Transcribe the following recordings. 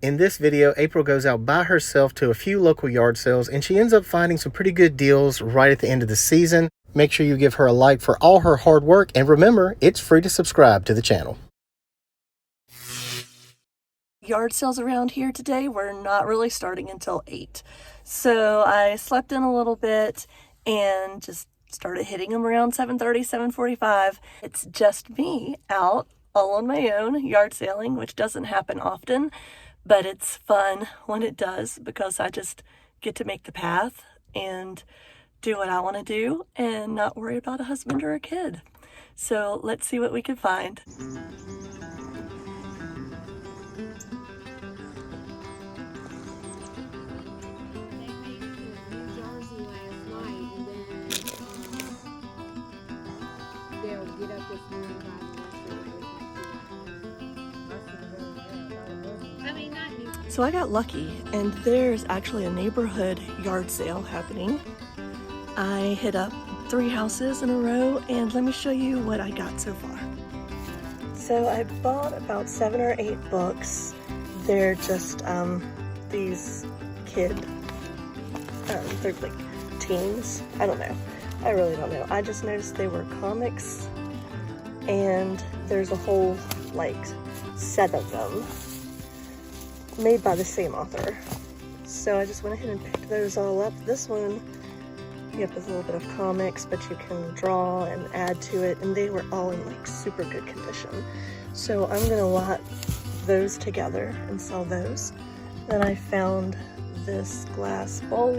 In this video, April goes out by herself to a few local yard sales and she ends up finding some pretty good deals right at the end of the season. Make sure you give her a like for all her hard work, and remember, it's free to subscribe to the channel. Yard sales around here today were not really starting until 8. So I slept in a little bit and just started hitting them around 7:30, 7:45. It's just me out all on my own yard sailing, which doesn't happen often, but it's fun when it does because I just get to make the path and do what I want to do and not worry about a husband or a kid. So let's see what we can find. So I got lucky, and there's actually a neighborhood yard sale happening. I hit up 3 houses in a row, and let me show you what I got so far. So I bought about 7 or 8 books. They're just these they're like teens. I don't know. I really don't know. I just noticed they were comics, and there's a whole like set of them made by the same author. So I just went ahead and picked those all up. This one, you have a little bit of comics, but you can draw and add to it, and they were all in like super good condition. So I'm gonna lot those together and sell those. Then I found this glass bowl.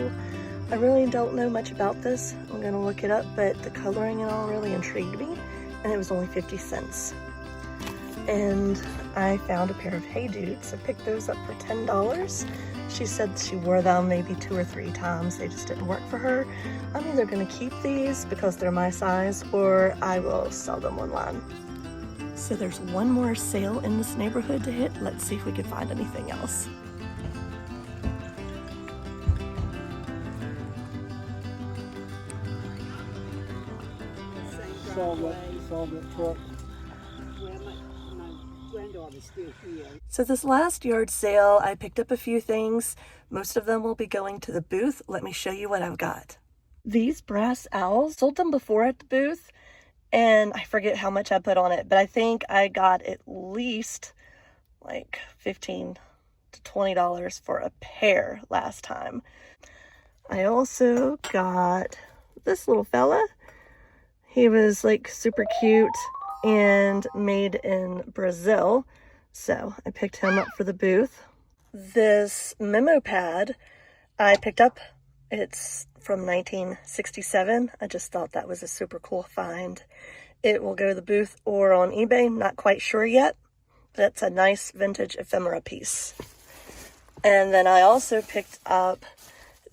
I really don't know much about this. I'm gonna look it up, but the coloring and all really intrigued me, and it was only 50 cents. And I found a pair of Hey Dudes. I picked those up for $10. She said she wore them maybe 2 or 3 times. They just didn't work for her. I'm either gonna keep these because they're my size, or I will sell them online. So there's one more sale in this neighborhood to hit. Let's see if we can find anything else. Saw that truck. So this last yard sale, I picked up a few things. Most of them will be going to the booth. Let me show you what I've got. These brass owls, sold them before at the booth, and I forget how much I put on it, but I think I got at least like $15 to $20 for a pair last time. I also got this little fella. He was like super cute and made in Brazil, so I picked him up for the booth. This memo pad I picked up, it's from 1967. I just thought that was a super cool find. It will go to the booth or on eBay, not quite sure yet, but it's a nice vintage ephemera piece. And then I also picked up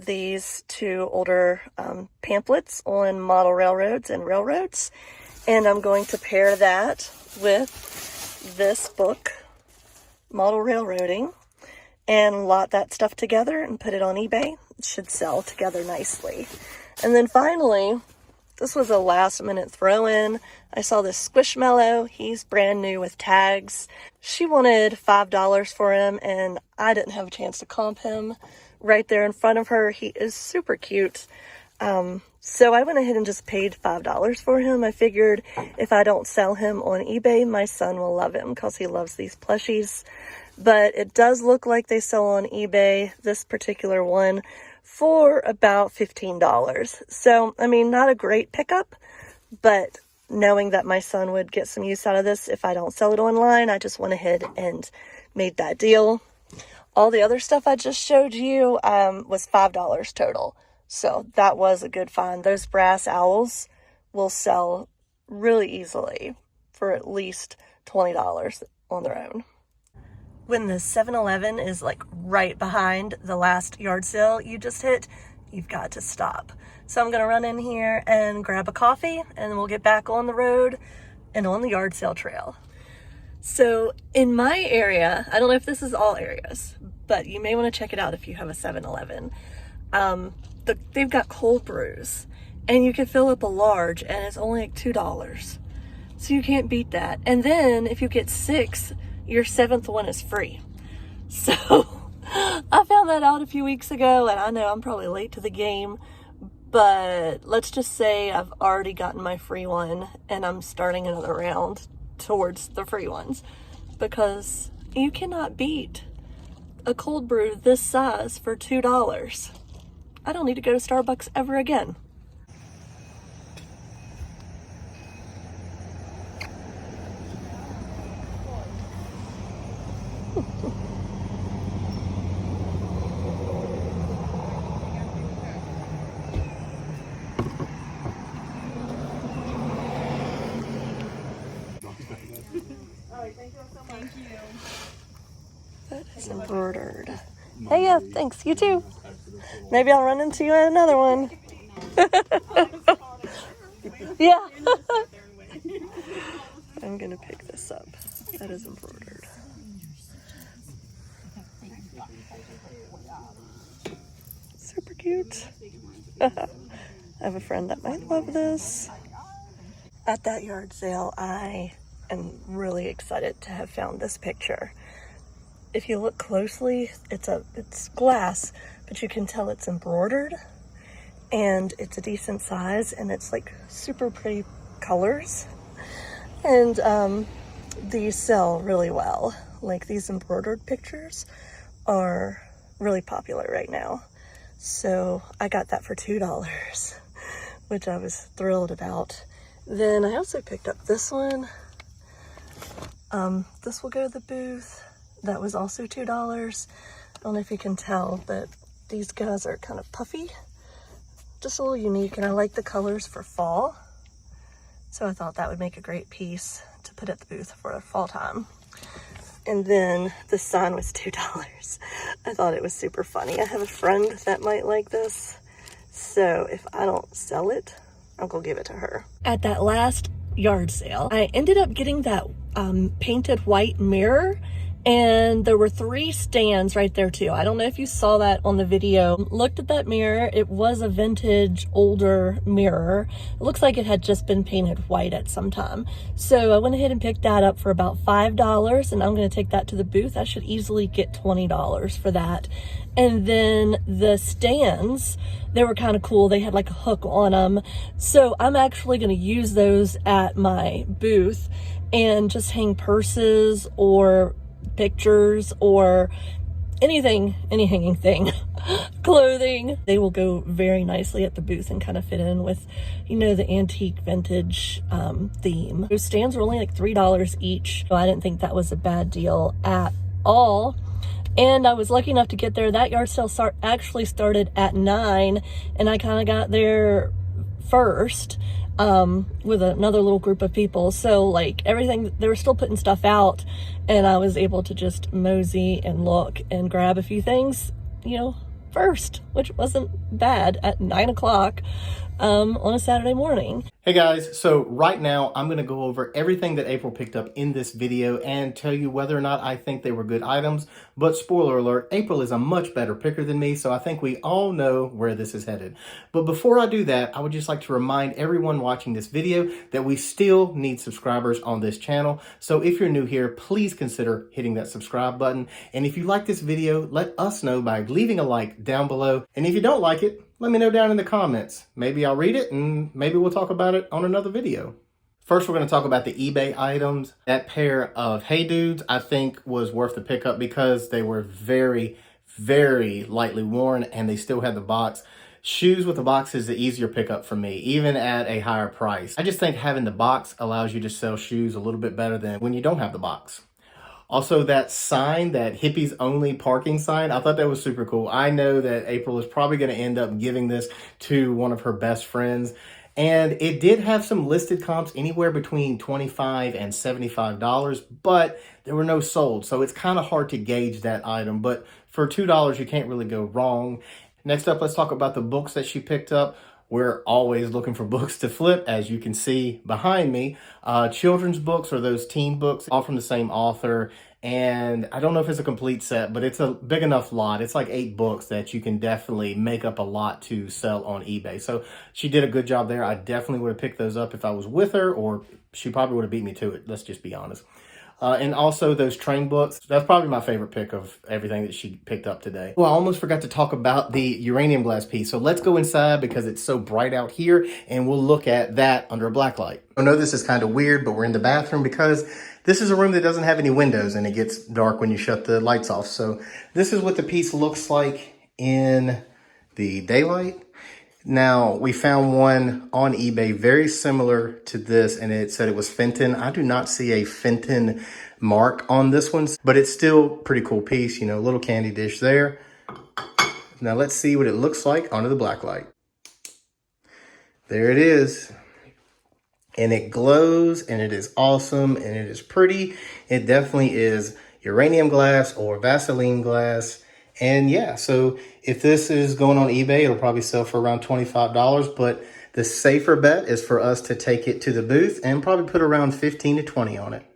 these 2 older pamphlets on model railroads and railroads. And I'm going to pair that with this book, Model Railroading, and lot that stuff together and put it on eBay. It should sell together nicely. And then finally, this was a last minute throw-in. I saw this Squishmallow. He's brand new with tags. She wanted $5 for him, and I didn't have a chance to comp him right there in front of her. He is super cute. So I went ahead and just paid $5 for him. I figured if I don't sell him on eBay, my son will love him because he loves these plushies. But it does look like they sell on eBay, this particular one, for about $15. So, I mean, not a great pickup, but knowing that my son would get some use out of this if I don't sell it online, I just went ahead and made that deal. All the other stuff I just showed you was $5 total. So that was a good find. Those brass owls will sell really easily for at least $20 on their own. When the 7-Eleven is like right behind the last yard sale you just hit, you've got to stop. So I'm gonna run in here and grab a coffee, and then we'll get back on the road and on the yard sale trail. So in my area, I don't know if this is all areas, but you may want to check it out if you have a 7-Eleven. They've got cold brews, and you can fill up a large, and it's only like $2. So you can't beat that. And then if you get 6, your 7th one is free. So I found that out a few weeks ago, and I know I'm probably late to the game, but let's just say I've already gotten my free one and I'm starting another round towards the free ones, because you cannot beat a cold brew this size for $2. I don't need to go to Starbucks ever again. That is embroidered. Hey, yeah, thanks. You too. Maybe I'll run into you at another one. Yeah. I'm gonna pick this up. That is embroidered. Super cute. I have a friend that might love this. At that yard sale, I am really excited to have found this picture. If you look closely, it's glass, but you can tell it's embroidered, and it's a decent size, and it's like super pretty colors. And these sell really well. Like, these embroidered pictures are really popular right now. So I got that for $2, which I was thrilled about. Then I also picked up this one. This will go to the booth. That was also $2. I don't know if you can tell, but these guys are kind of puffy. Just a little unique, and I like the colors for fall. So I thought that would make a great piece to put at the booth for fall time. And then the sign was $2. I thought it was super funny. I have a friend that might like this. So if I don't sell it, I'm gonna give it to her. At that last yard sale, I ended up getting that painted white mirror, and there were 3 stands right there too. I don't know if you saw that on the video. Looked at that mirror. It was a vintage, older mirror. It looks like it had just been painted white at some time. So I went ahead and picked that up for about $5, and I'm gonna take that to the booth. I should easily get $20 for that. And then the stands, they were kind of cool. They had like a hook on them. So I'm actually gonna use those at my booth and just hang purses or pictures or any hanging thing, clothing. They will go very nicely at the booth and kind of fit in with, you know, the antique vintage theme. Those stands were only like $3 each, so I didn't think that was a bad deal at all. And I was lucky enough to get there. That yard sale actually started at 9, and I kind of got there first with another little group of people. So like everything, they were still putting stuff out, and I was able to just mosey and look and grab a few things, you know, first, which wasn't bad at 9 o'clock on a Saturday morning. Hey guys, so right now I'm going to go over everything that April picked up in this video and tell you whether or not I think they were good items. But spoiler alert, April is a much better picker than me, so I think we all know where this is headed. But before I do that, I would just like to remind everyone watching this video that we still need subscribers on this channel. So if you're new here, please consider hitting that subscribe button. And if you like this video, let us know by leaving a like down below. And if you don't like it, let me know down in the comments. Maybe I'll read it, and maybe we'll talk about it on another video. First, we're going to talk about the eBay items. That pair of Hey Dudes, I think, was worth the pickup because they were very, very lightly worn, and they still had the box. Shoes with the box is the easier pickup for me, even at a higher price. I just think having the box allows you to sell shoes a little bit better than when you don't have the box. Also, that sign, that hippies only parking sign, I thought that was super cool. I know that April is probably going to end up giving this to one of her best friends. And it did have some listed comps anywhere between $25 and $75, but there were no sold. So it's kind of hard to gauge that item. But for $2, you can't really go wrong. Next up, let's talk about the books that she picked up. We're always looking for books to flip, as you can see behind me. Children's books or those teen books, all from the same author. And I don't know if it's a complete set, but it's a big enough lot. It's like 8 books that you can definitely make up a lot to sell on eBay. So she did a good job there. I definitely would have picked those up if I was with her, or she probably would have beat me to it. Let's just be honest. And also those train books. That's probably my favorite pick of everything that she picked up today. Well, I almost forgot to talk about the uranium glass piece. So let's go inside because it's so bright out here, and we'll look at that under a black light. I know this is kind of weird, but we're in the bathroom because this is a room that doesn't have any windows and it gets dark when you shut the lights off. So this is what the piece looks like in the daylight. Now, we found one on eBay very similar to this, and it said it was Fenton. I do not see a Fenton mark on this one, but it's still a pretty cool piece, you know, little candy dish there. Now, let's see what it looks like under the black light. There it is. And it glows, and it is awesome, and it is pretty. It definitely is uranium glass or Vaseline glass. And yeah, so if this is going on eBay, it'll probably sell for around $25, but the safer bet is for us to take it to the booth and probably put around 15 to 20 on it.